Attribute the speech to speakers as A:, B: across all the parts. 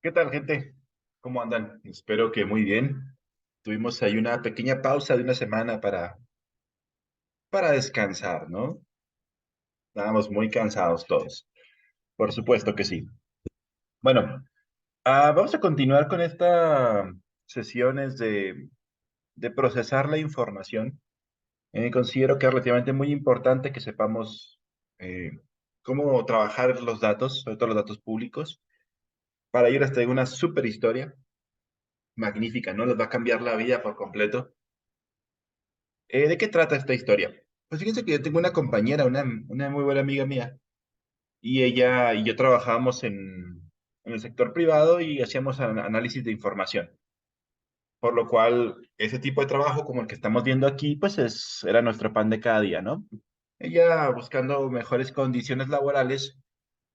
A: ¿Qué tal, gente? ¿Cómo andan? Espero que muy bien. Tuvimos ahí una pequeña pausa de una semana para descansar, ¿no? Estábamos muy cansados todos. Por supuesto que sí. Bueno, vamos a continuar con estas sesiones de procesar la información. Considero que es relativamente muy importante que sepamos eh, cómo trabajar los datos, sobre todo los datos públicos. Para ello les traigo una super historia magnífica, ¿no? Les va a cambiar la vida por completo. ¿De qué trata esta historia? Pues fíjense que yo tengo una compañera, una muy buena amiga mía, y ella y yo trabajábamos en el sector privado y hacíamos análisis de información, por lo cual ese tipo de trabajo como el que estamos viendo aquí, pues era nuestro pan de cada día, ¿no? Ella buscando mejores condiciones laborales,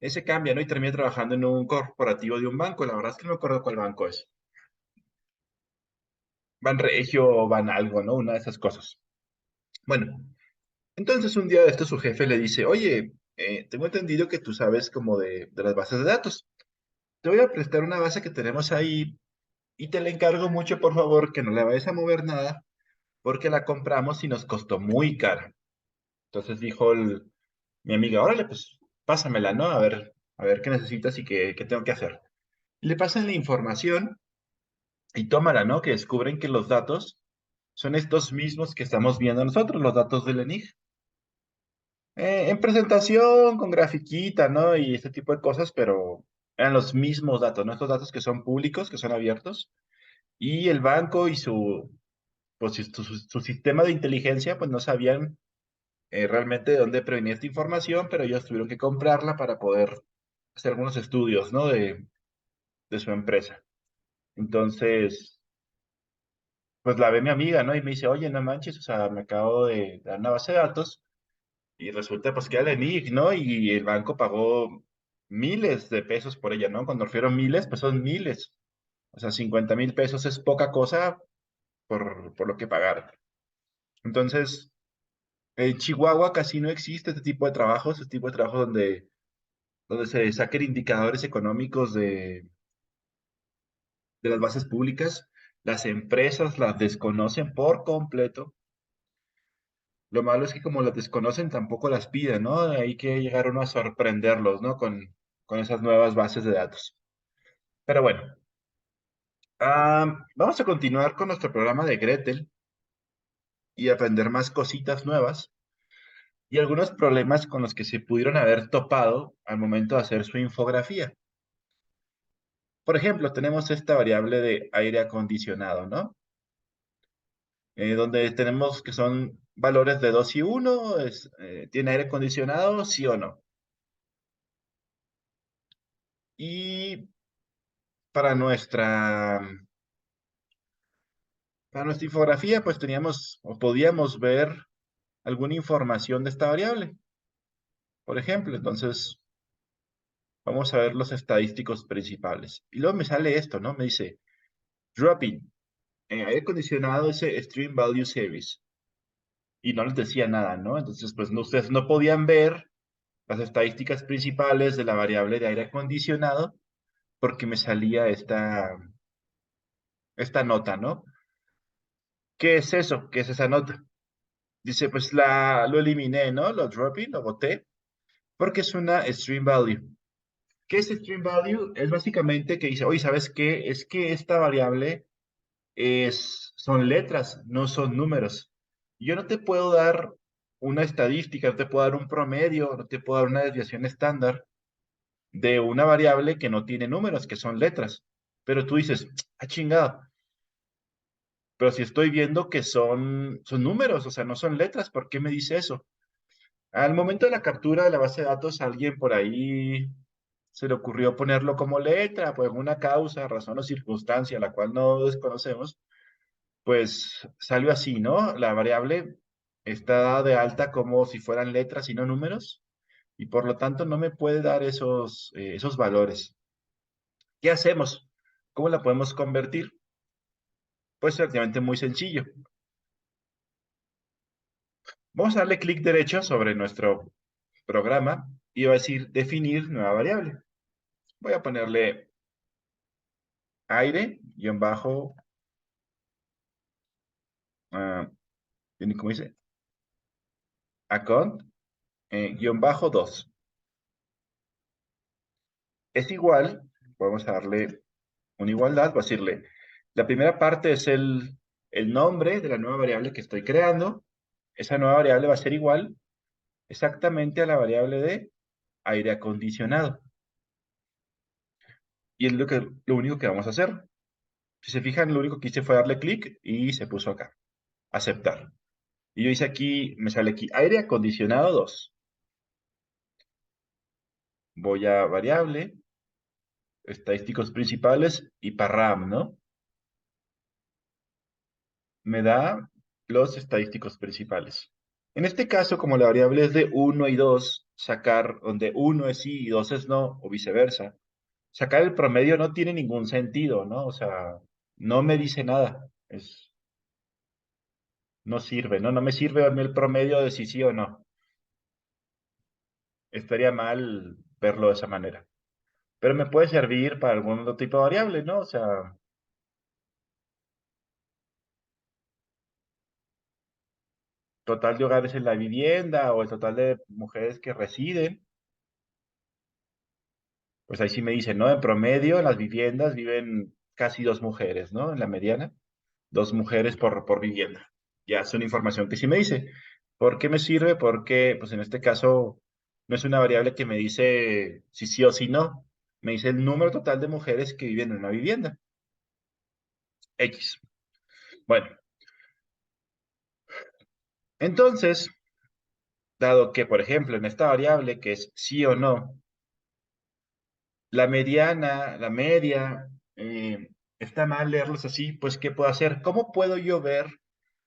A: ese cambia, ¿no? Y termina trabajando en un corporativo de un banco, la verdad es que no me acuerdo cuál banco es. Banregio o Ban algo, ¿no? Una de esas cosas. Bueno, entonces un día de esto su jefe le dice, oye, tengo entendido que tú sabes como de las bases de datos. Te voy a prestar una base que tenemos ahí y te le encargo mucho, por favor, que no le vayas a mover nada porque la compramos y nos costó muy cara. Entonces dijo mi amiga, órale, pues pásamela, ¿no? A ver qué necesitas y qué tengo que hacer. Le pasan la información y tómala, ¿no? Que descubren que los datos son estos mismos que estamos viendo nosotros, los datos del ENIG. En presentación, con grafiquita, ¿no? Y este tipo de cosas, pero eran los mismos datos, ¿no? Estos datos que son públicos, que son abiertos, y el banco y pues, su sistema de inteligencia, pues no sabían realmente de dónde provenía esta información, pero ellos tuvieron que comprarla para poder hacer algunos estudios, ¿no? De su empresa. Entonces, pues la ve mi amiga, ¿no? Y me dice, oye, no manches, o sea, me acabo de dar una base de datos. Y resulta pues que era la ENIC, ¿no? Y el banco pagó miles de pesos por ella, ¿no? Cuando refiero miles, pues son miles. O sea, 50,000 pesos es poca cosa por lo que pagaron. Entonces, en Chihuahua casi no existe este tipo de trabajos donde se saquen indicadores económicos de las bases públicas. Las empresas las desconocen por completo. Lo malo es que como las desconocen, tampoco las piden, ¿no? Hay que llegar uno a sorprenderlos, ¿no? Con esas nuevas bases de datos. Pero bueno, vamos a continuar con nuestro programa de Gretel y aprender más cositas nuevas y algunos problemas con los que se pudieron haber topado al momento de hacer su infografía. Por ejemplo, tenemos esta variable de aire acondicionado, ¿no? Donde tenemos que son valores de 2 y 1, ¿tiene aire acondicionado, sí o no? Y para para nuestra infografía, pues teníamos o podíamos ver alguna información de esta variable. Por ejemplo, entonces vamos a ver los estadísticos principales. Y luego me sale esto, ¿no? Me dice, dropping, aire acondicionado ese Stream Value Series. Y no les decía nada, ¿no? Entonces, pues no, ustedes no podían ver las estadísticas principales de la variable de aire acondicionado porque me salía esta nota, ¿no? ¿Qué es eso? ¿Qué es esa nota? Dice, pues lo eliminé, ¿no? Lo dropping, lo boté, porque es una stream value. ¿Qué es stream value? Es básicamente que dice, oye, ¿sabes qué? Es que esta variable son letras, no son números. Yo no te puedo dar una estadística, no te puedo dar un promedio, no te puedo dar una desviación estándar de una variable que no tiene números, que son letras. Pero tú dices, ah, chingado. Pero si estoy viendo que son números, o sea, no son letras, ¿por qué me dice eso? Al momento de la captura de la base de datos, alguien por ahí se le ocurrió ponerlo como letra, por alguna causa, razón o circunstancia, la cual no desconocemos, pues salió así, ¿no? La variable está dada de alta como si fueran letras y no números, y por lo tanto no me puede dar esos valores. ¿Qué hacemos? ¿Cómo la podemos convertir? Pues relativamente muy sencillo. Vamos a darle clic derecho sobre nuestro programa y va a decir definir nueva variable. Voy a ponerle aire, guión bajo, ¿cómo dice? Account, guión bajo 2. Es igual, vamos a darle una igualdad, voy a decirle, la primera parte es el nombre de la nueva variable que estoy creando. Esa nueva variable va a ser igual exactamente a la variable de aire acondicionado. Y es lo único que vamos a hacer. Si se fijan, lo único que hice fue darle clic y se puso acá, aceptar. Y yo hice aquí, me sale aquí, aire acondicionado 2. Voy a variable, estadísticos principales y para RAM, ¿no? Me da los estadísticos principales. En este caso, como la variable es de 1 y 2, sacar donde 1 es sí y 2 es no, o viceversa, sacar el promedio no tiene ningún sentido, ¿no? O sea, no me dice nada. No sirve, ¿no? No me sirve a mí el promedio de si sí o no. Estaría mal verlo de esa manera. Pero me puede servir para algún otro tipo de variable, ¿no? O sea, total de hogares en la vivienda o el total de mujeres que residen. Pues ahí sí me dicen, ¿no? En promedio, en las viviendas viven casi dos mujeres, ¿no? En la mediana, dos mujeres por vivienda. Ya es una información que sí me dice. ¿Por qué me sirve? Porque, pues en este caso, no es una variable que me dice si sí o si no. Me dice el número total de mujeres que viven en una vivienda. X. Bueno, entonces, dado que, por ejemplo, en esta variable que es sí o no, la mediana, la media, está mal leerlos así, pues, ¿qué puedo hacer? ¿Cómo puedo yo ver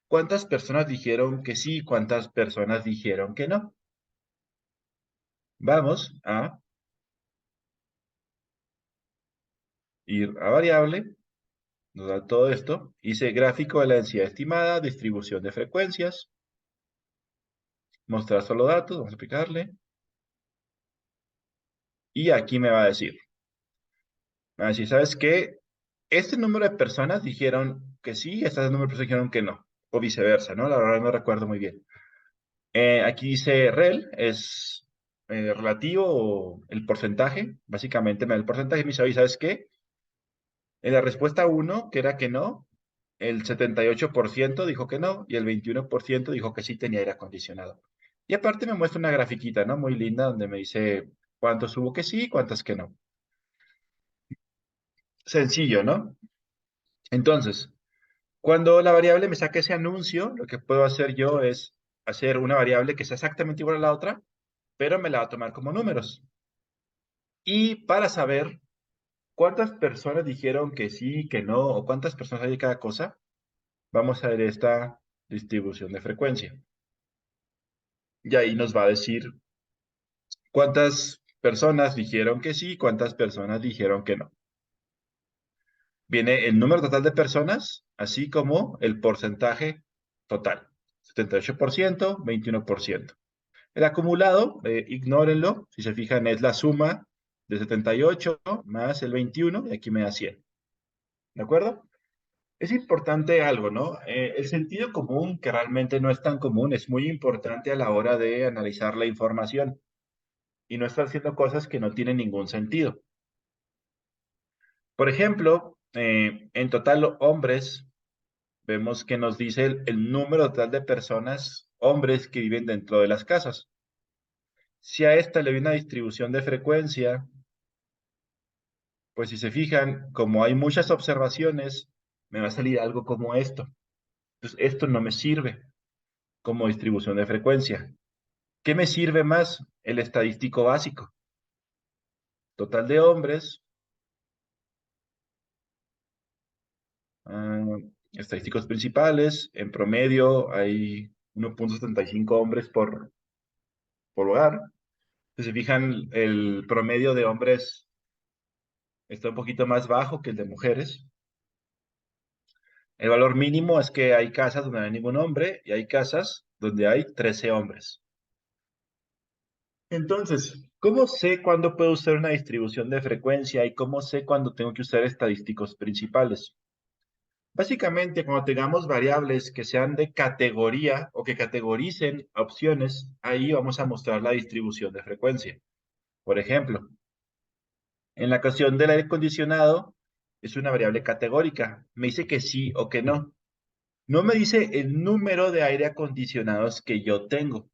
A: cuántas personas dijeron que sí y cuántas personas dijeron que no? Vamos a ir a variable, nos da todo esto, dice gráfico de la densidad estimada, distribución de frecuencias, mostrar solo datos, vamos a aplicarle, y aquí me va a decir, ¿sabes qué? Este número de personas dijeron que sí, este número de personas dijeron que no, o viceversa, ¿no? La verdad no recuerdo muy bien. Aquí dice rel, es relativo o el porcentaje, básicamente me da el porcentaje y me dice, oye, ¿sabes qué? En la respuesta uno, que era que no, el 78% dijo que no y el 21% dijo que sí tenía aire acondicionado. Y aparte me muestra una grafiquita, ¿no? Muy linda, donde me dice cuántos hubo que sí y cuántos que no. Sencillo, ¿no? Entonces, cuando la variable me saque ese anuncio, lo que puedo hacer yo es hacer una variable que sea exactamente igual a la otra, pero me la va a tomar como números. Y para saber cuántas personas dijeron que sí, que no, o cuántas personas hay de cada cosa, vamos a ver esta distribución de frecuencia. Y ahí nos va a decir cuántas personas dijeron que sí, cuántas personas dijeron que no. Viene el número total de personas, así como el porcentaje total. 78%, 21%. El acumulado, ignórenlo, si se fijan es la suma de 78 más el 21 y aquí me da 100. ¿De acuerdo? Es importante algo, ¿no? El sentido común, que realmente no es tan común, es muy importante a la hora de analizar la información y no estar haciendo cosas que no tienen ningún sentido. Por ejemplo, en total hombres, vemos que nos dice el número total de personas, hombres que viven dentro de las casas. Si a esta le doy una distribución de frecuencia, pues si se fijan, como hay muchas observaciones, me va a salir algo como esto. Entonces, esto no me sirve como distribución de frecuencia. ¿Qué me sirve más? El estadístico básico. Total de hombres, ah, estadísticos principales, en promedio hay 1,75 hombres por hogar. Si se fijan, el promedio de hombres está un poquito más bajo que el de mujeres. El valor mínimo es que hay casas donde no hay ningún hombre y hay casas donde hay 13 hombres. Entonces, ¿Cómo sé cuándo puedo usar una distribución de frecuencia y cómo sé cuándo tengo que usar estadísticos principales? Básicamente, cuando tengamos variables que sean de categoría o que categoricen opciones, ahí vamos a mostrar la distribución de frecuencia. Por ejemplo, en la cuestión del aire acondicionado, es una variable categórica. Me dice que sí o que no. No me dice el número de aire acondicionados que yo tengo.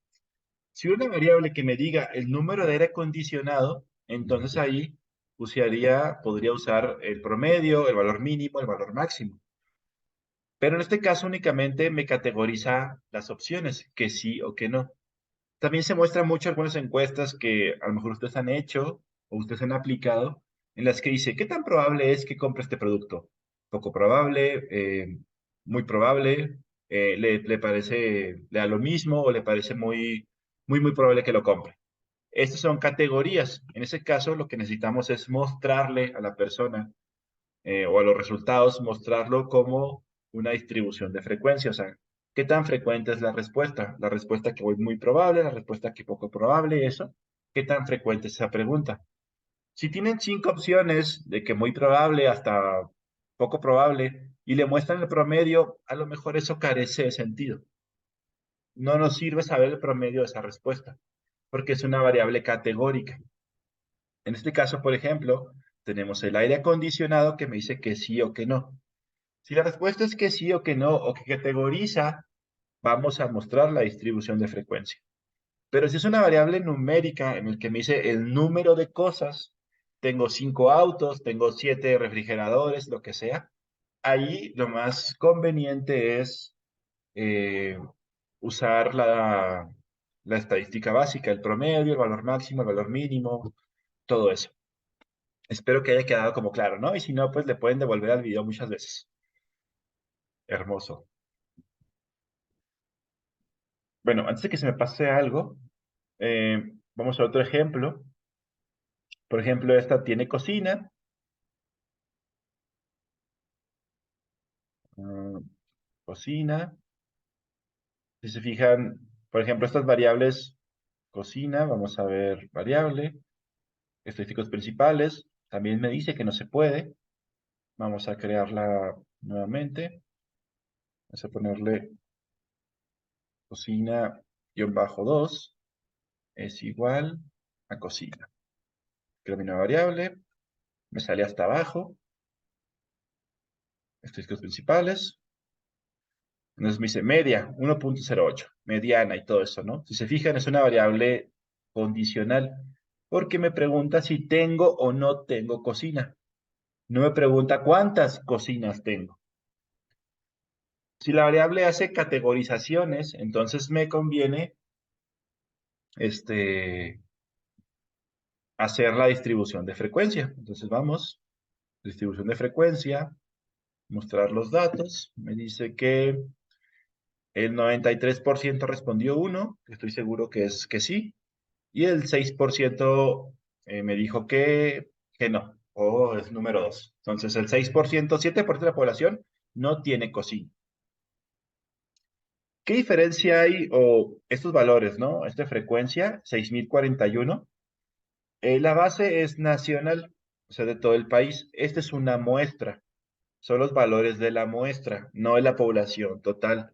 A: Si una variable que me diga el número de aire acondicionado, entonces ahí podría usar el promedio, el valor mínimo, el valor máximo. Pero en este caso únicamente me categoriza las opciones, que sí o que no. También se muestran mucho algunas encuestas que a lo mejor ustedes han hecho o ustedes han aplicado, en las que dice, ¿qué tan probable es que compre este producto? Poco probable, muy probable, le parece, le da lo mismo o le parece muy probable que lo compre. Estas son categorías. En ese caso, lo que necesitamos es mostrarle a la persona o a los resultados, mostrarlo como una distribución de frecuencia. O sea, ¿qué tan frecuente es la respuesta? La respuesta que voy muy probable, la respuesta que poco probable, eso. ¿Qué tan frecuente es esa pregunta? Si tienen 5 opciones de que muy probable hasta poco probable y le muestran el promedio, a lo mejor eso carece de sentido. No nos sirve saber el promedio de esa respuesta, porque es una variable categórica. En este caso, por ejemplo, tenemos el aire acondicionado que me dice que sí o que no. Si la respuesta es que sí o que no, o que categoriza, vamos a mostrar la distribución de frecuencia. Pero si es una variable numérica en el que me dice el número de cosas, tengo 5 autos, tengo 7 refrigeradores, lo que sea, ahí lo más conveniente es eh, usar la estadística básica, el promedio, el valor máximo, el valor mínimo, todo eso. Espero que haya quedado como claro, ¿no? Y si no, pues le pueden devolver al video muchas veces. Hermoso. Bueno, antes de que se me pase algo, vamos a otro ejemplo. Por ejemplo, esta tiene cocina. mm, Cocina. Si se fijan, por ejemplo, estas variables, cocina, vamos a ver variable, estadísticos principales. También me dice que no se puede. Vamos a crearla nuevamente. Vamos a ponerle cocina-2 es igual a cocina. Creo mi nueva variable. Me sale hasta abajo. Estadísticos principales. Entonces me dice media, 1.08, mediana y todo eso, ¿no? Si se fijan, es una variable condicional, porque me pregunta si tengo o no tengo cocina. No me pregunta cuántas cocinas tengo. Si la variable hace categorizaciones, entonces me conviene este, hacer la distribución de frecuencia. Entonces vamos, distribución de frecuencia, mostrar los datos. Me dice que el 93% respondió uno, estoy seguro que es que sí. Y el 6% me dijo que no, o es número 2. Entonces, el 6%, 7% de la población no tiene cocina. ¿Qué diferencia hay, o estos valores, ¿no? Esta frecuencia, 6041, la base es nacional, o sea, de todo el país. Esta es una muestra, son los valores de la muestra, no de la población total.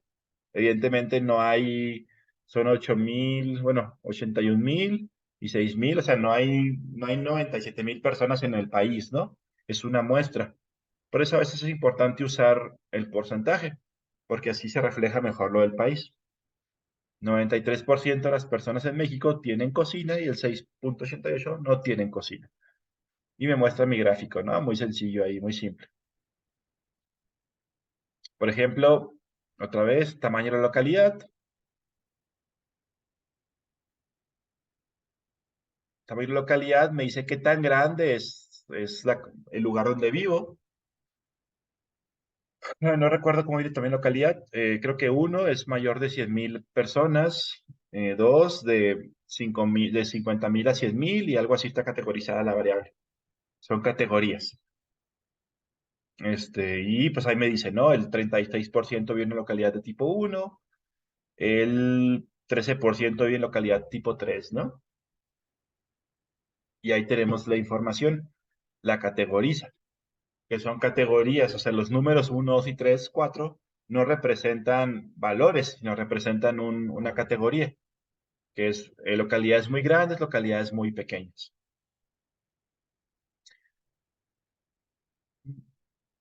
A: Evidentemente no hay, son 8,000, bueno, 81,000 y 6,000, o sea, no hay 97,000 personas en el país, ¿no? Es una muestra. Por eso a veces es importante usar el porcentaje, porque así se refleja mejor lo del país. 93% de las personas en México tienen cocina y el 6,88 no tienen cocina. Y me muestra mi gráfico, ¿no? Muy sencillo ahí, muy simple. Por ejemplo, otra vez, tamaño de la localidad. Tamaño de localidad me dice qué tan grande es el lugar donde vivo. No recuerdo cómo viene también localidad. Creo que uno es mayor de 100,000 personas, dos de 5,000, de 50,000 a 100,000 y algo así está categorizada la variable. Son categorías. Y pues ahí me dice, ¿no? El 36% vive en localidad de tipo uno, el 13% vive en localidad tipo 3, ¿no? y ahí tenemos la información, la categoriza, que son categorías, o sea, los números uno, 2 y 3, 4 no representan valores, sino representan una categoría, que es localidades muy grandes, localidades muy pequeñas.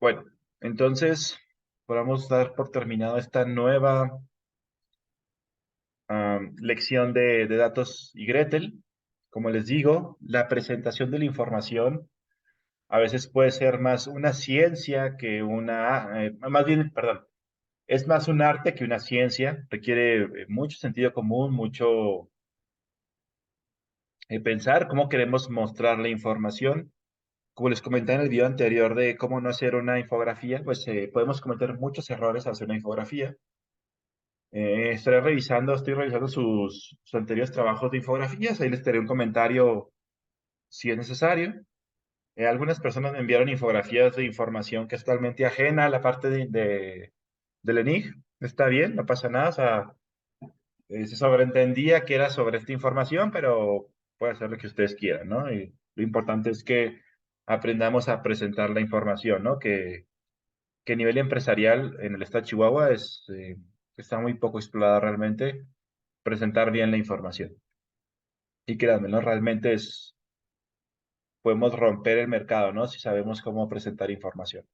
A: Bueno, entonces, podemos dar por terminado esta nueva lección de datos y Gretel. Como les digo, la presentación de la información a veces puede ser más una ciencia que más bien, perdón, es más un arte que una ciencia, requiere mucho sentido común, mucho pensar cómo queremos mostrar la información. Como les comenté en el video anterior de cómo no hacer una infografía, pues podemos cometer muchos errores al hacer una infografía. Estoy revisando sus anteriores trabajos de infografías, ahí les daré un comentario si es necesario. Algunas personas me enviaron infografías de información que es totalmente ajena a la parte del ENIG. Está bien, no pasa nada. O sea, se sobreentendía que era sobre esta información, pero puede ser lo que ustedes quieran, ¿no? Y lo importante es que aprendamos a presentar la información, ¿no? Que a nivel empresarial en el estado de Chihuahua está muy poco explorado realmente presentar bien la información. Y créanme, ¿no? Realmente podemos romper el mercado, ¿no? Si sabemos cómo presentar información.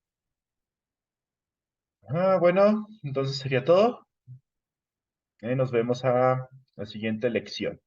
A: Bueno, entonces sería todo. Nos vemos a la siguiente lección.